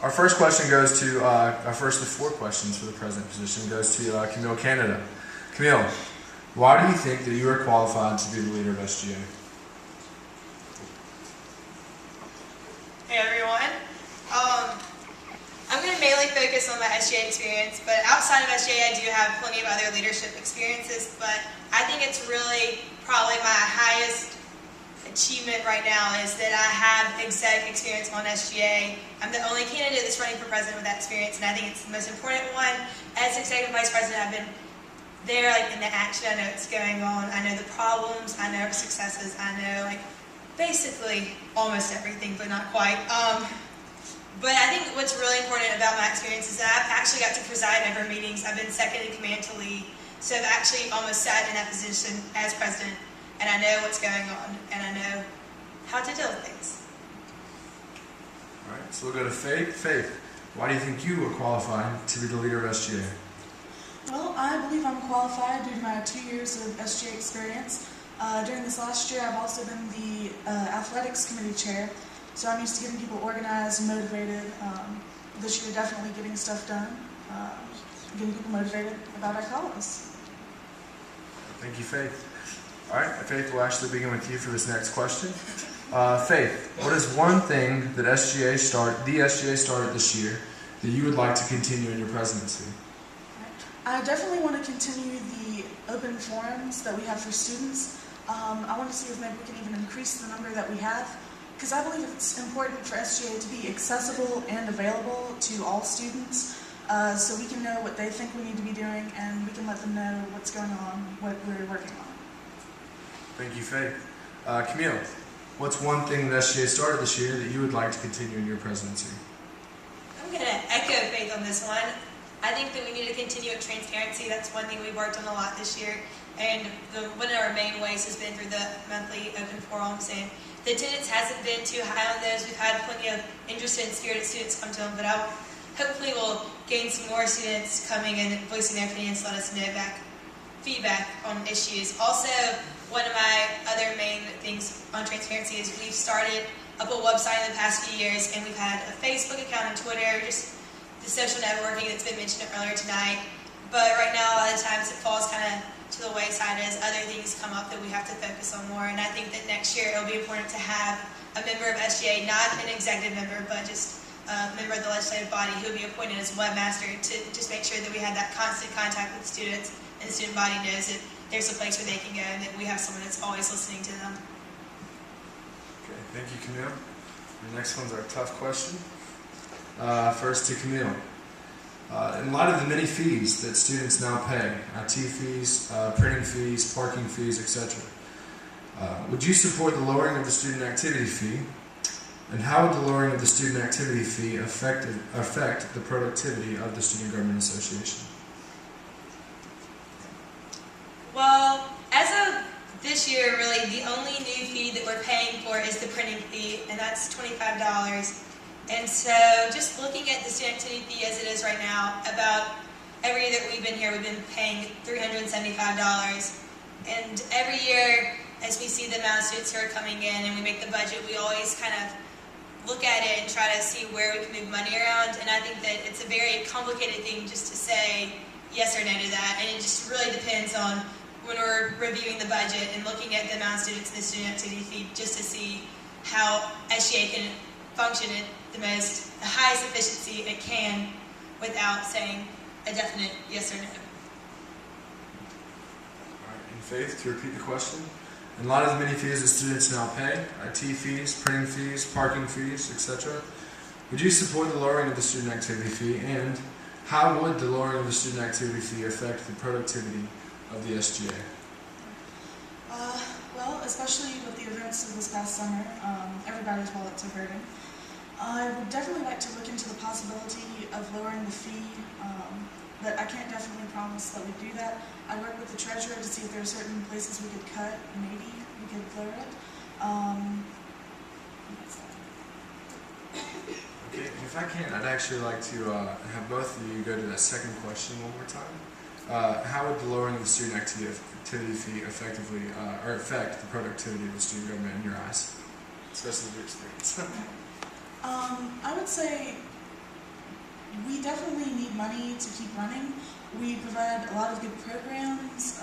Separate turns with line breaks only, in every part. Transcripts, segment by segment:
Our first question goes to, our first of 4 questions for the president position goes to Camille, Cannada. Camille, why do you think that you are qualified to be the leader of SGA?
Hey everyone. I'm going to mainly focus on my SGA experience, but outside of SGA I do have plenty of other leadership experiences, but I think it's really probably my highest achievement right now is that I have exec experience on SGA. I'm the only candidate that's running for president with that experience, and I think it's the most important one. As executive vice president, I've been there like in the action. I know what's going on. I know the problems. I know successes. I know like basically almost everything, but not quite. But I think what's really important about my experience is that I've actually got to preside over meetings. I've been second in command to lead, so I've actually almost sat in that position as president, and I know what's going on, and I know how to deal with things.
All right, so we'll go to Faith. Faith, why do you think you are qualified to be the leader of SGA?
Well, I believe I'm qualified due to my 2 years of SGA experience. During this last year, I've also been the athletics committee chair, so I'm used to getting people organized and motivated. This year, definitely getting stuff done, getting people motivated about our cause.
Thank you, Faith. All right, Faith, we'll actually begin with you for this next question. Faith, what is one thing that the SGA started this year that you would like to continue in your presidency?
I definitely want to continue the open forums that we have for students. I want to see if maybe we can even increase the number that we have, because I believe it's important for SGA to be accessible and available to all students, so we can know what they think we need to be doing, and we can let them know what's going on, what we're working on.
Thank you, Faith. Camille, what's one thing that SGA started this year that you would like to continue in your presidency?
I'm going to echo Faith on this one. I think that we need to continue with transparency. That's one thing we've worked on a lot this year, and one of our main ways has been through the monthly open forums, and the attendance hasn't been too high on those. We've had plenty of interested and spirited students come to them, but hopefully we'll gain some more students coming and voicing their opinions, let us know feedback on issues. Also, one of my other main things on transparency is we've started up a website in the past few years, and we've had a Facebook account and Twitter, just the social networking that's been mentioned earlier tonight. But right now, a lot of times it falls kind of to the wayside as other things come up that we have to focus on more. And I think that next year it'll be important to have a member of SGA, not an executive member, but just a member of the legislative body who will be appointed as webmaster to just make sure that we have that constant contact with students, and the student body knows that there's a place where they can go and that we have someone that's always listening to them.
Okay, thank you, Camille. The next one's our tough question. First to Camille. In light of the many fees that students now pay, IT fees, printing fees, parking fees, etc., would you support the lowering of the student activity fee? And how would the lowering of the student activity fee affect the productivity of the Student Government Association?
Well, as of this year, really, the only new fee that we're paying for is the printing fee, and that's $25. And so just looking at the student activity fee as it is right now, about every year that we've been here, we've been paying $375. And every year, as we see the amount of students who are coming in and we make the budget, we always kind of look at it and try to see where we can move money around. And I think that it's a very complicated thing just to say yes or no to that. And it just really depends on when we're reviewing the budget and looking at the amount of students in the student activity fee, just to see how SGA can function at the highest efficiency it can without saying a definite yes or no.
All right, and Faith, to repeat the question. In light of the many fees that students now pay, IT fees, printing fees, parking fees, etc., would you support the lowering of the student activity fee, and how would the lowering of the student activity fee affect the productivity of the SGA?
Well, especially with the events of this past summer, everybody's wallets are hurting. I would definitely like to look into the possibility of lowering the fee, but I can't definitely promise that we'd do that. I work with the treasurer to see if there are certain places we could cut, maybe we could lower it.
Okay, if I can, I'd actually like to have both of you go to that second question one more time. How would the lowering of the student activity fee effectively affect the productivity of the student government in your eyes, especially your experience?
I would say we definitely need money to keep running. We provide a lot of good programs,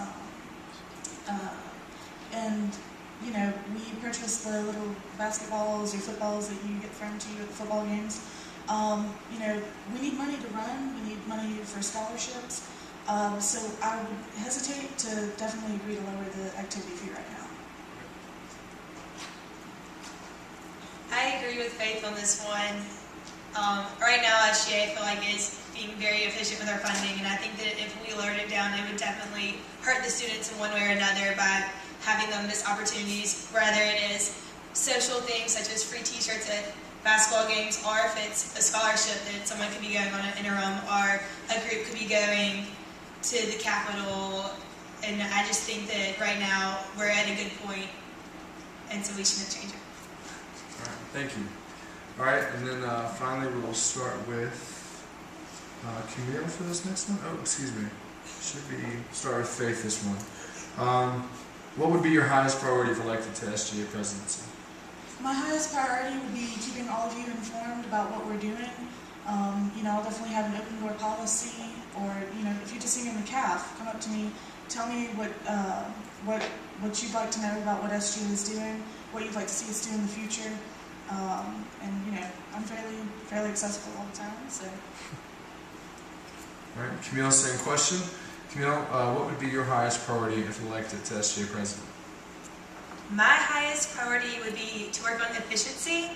and you know, we purchase the little basketballs or footballs that you get thrown to you at the football games. You know, we need money to run. We need money for scholarships. So I would hesitate to definitely agree to lower the activity fee right now.
I agree with Faith on this one. Right now, SGA, I feel like, is being very efficient with our funding, and I think that if we lowered it down, it would definitely hurt the students in one way or another by having them miss opportunities, whether it is social things such as free t-shirts at basketball games, or if it's a scholarship that someone could be going on an interim, or a group could be going to the Capitol. And I just think that right now we're at a good point, and so we shouldn't change it.
All right, thank you. All right, and then finally we'll start with Camille for this next one. Oh, excuse me. Should be start with Faith this one. What would be your highest priority if elected to SGA presidency?
My highest priority would be keeping all of you informed about what we're doing. You know, I'll definitely have an open door policy, or you know, if you just sing in the CAF, come up to me, tell me what you'd like to know about what SGA is doing, what you'd like to see us do in the future, and you know, I'm fairly accessible all the time. So.
All right, Camille, same question. Camille, what would be your highest priority if elected to SGA president?
My highest priority would be to work on efficiency.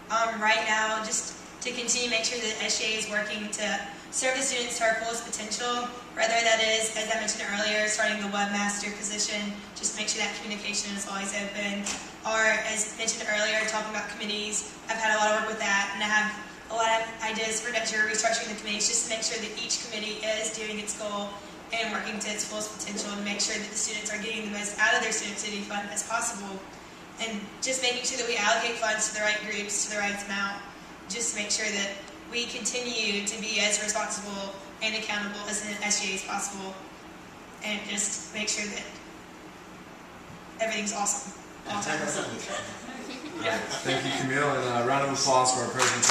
Right now, just to continue to make sure that SGA is working to serve the students to our fullest potential, whether that is, as I mentioned earlier, starting the webmaster position, just make sure that communication is always open, or as mentioned earlier, talking about committees. I've had a lot of work with that, and I have a lot of ideas for next year restructuring the committees, just to make sure that each committee is doing its goal and working to its fullest potential, to make sure that the students are getting the most out of their student city fund as possible, and just making sure that we allocate funds to the right groups, to the right amount, just to make sure that we continue to be as responsible and accountable as an SGA as possible, and just make sure that everything's awesome all the time.
Thank you, Camille, and a round of applause for our president.